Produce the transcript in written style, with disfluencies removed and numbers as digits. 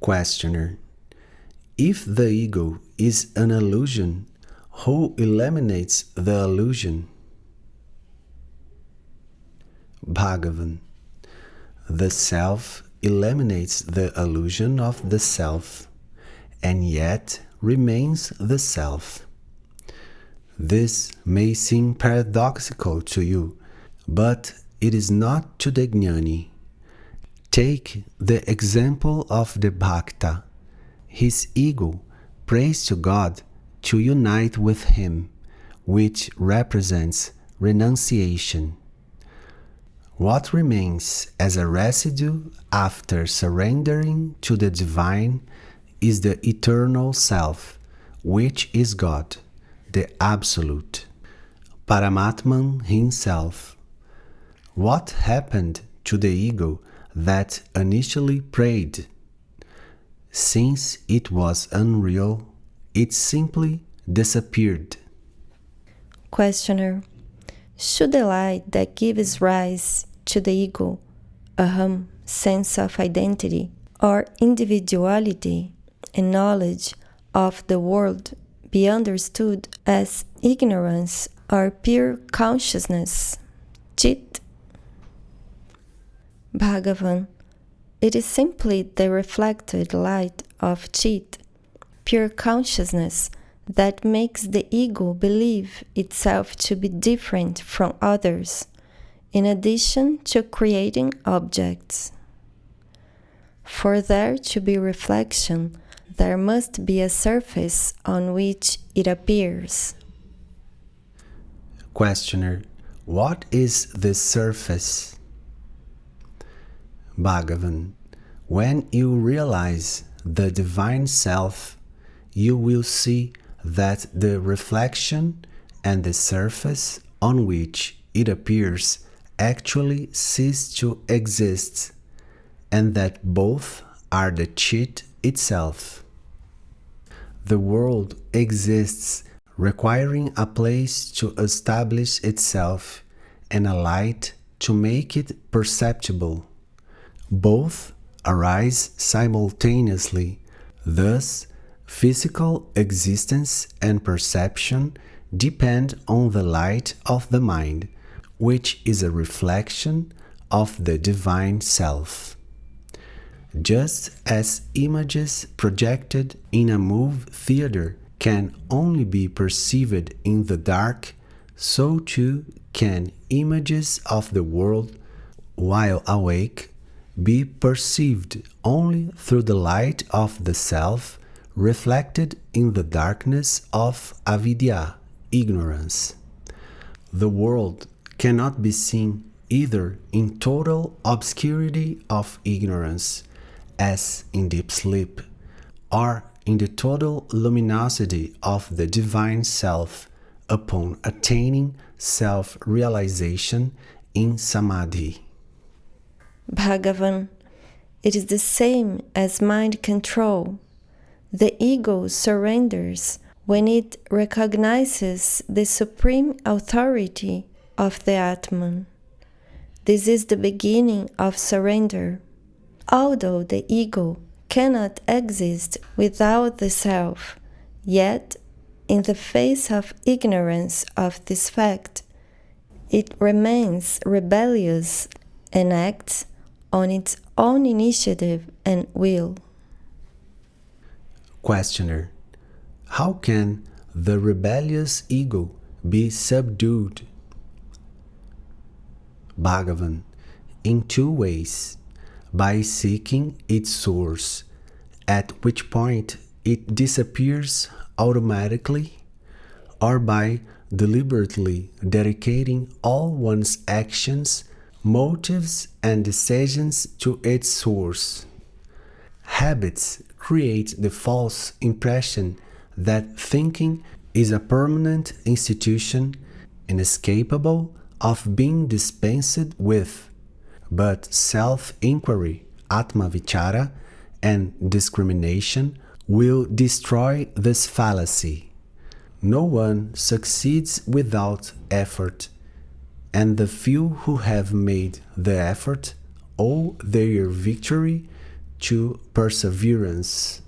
Questioner: if the ego is an illusion, who eliminates the illusion? Bhagavan: the self eliminates the illusion of the self, and yet remains the self. This may seem paradoxical to you, but it is not to the jnani. Take the example of the bhakta. His ego prays to God to unite with him, which represents renunciation. What remains as a residue after surrendering to the divine is the eternal self, which is God, the Absolute, Paramatman himself. What happened to the ego that initially prayed? Since it was unreal, it simply disappeared. Questioner: should the light that gives rise to the ego, aham, sense of identity, or individuality and knowledge of the world be understood as ignorance or pure consciousness, chit? Bhagavan: it is simply the reflected light of chit, pure consciousness, that makes the ego believe itself to be different from others, in addition to creating objects. For there to be reflection, there must be a surface on which it appears. Questioner: what is this surface? Bhagavan: when you realize the divine self, you will see that the reflection and the surface on which it appears actually cease to exist, and that both are the chit itself. The world exists requiring a place to establish itself and a light to make it perceptible. Both arise simultaneously. Thus, physical existence and perception depend on the light of the mind, which is a reflection of the divine self. Just as images projected in a movie theater can only be perceived in the dark, so too can images of the world, while awake, be perceived only through the light of the self reflected in the darkness of avidya, ignorance. The world cannot be seen either in total obscurity of ignorance, as in deep sleep, or in the total luminosity of the divine self upon attaining self-realization in samadhi. Bhagavan: it is the same as mind control. The ego surrenders when it recognizes the supreme authority of the Atman. This is the beginning of surrender. Although the ego cannot exist without the self, yet, in the face of ignorance of this fact, it remains rebellious and acts on its own initiative and will. Questioner: how can the rebellious ego be subdued? Bhagavan: in two ways. By seeking its source, at which point it disappears automatically, or by deliberately dedicating all one's actions, motives, and decisions to its source. Habits create the false impression that thinking is a permanent institution inescapable of being dispensed with. But self-inquiry, ātma-vichāra, and discrimination will destroy this fallacy. No one succeeds without effort, and the few who have made the effort owe their victory to perseverance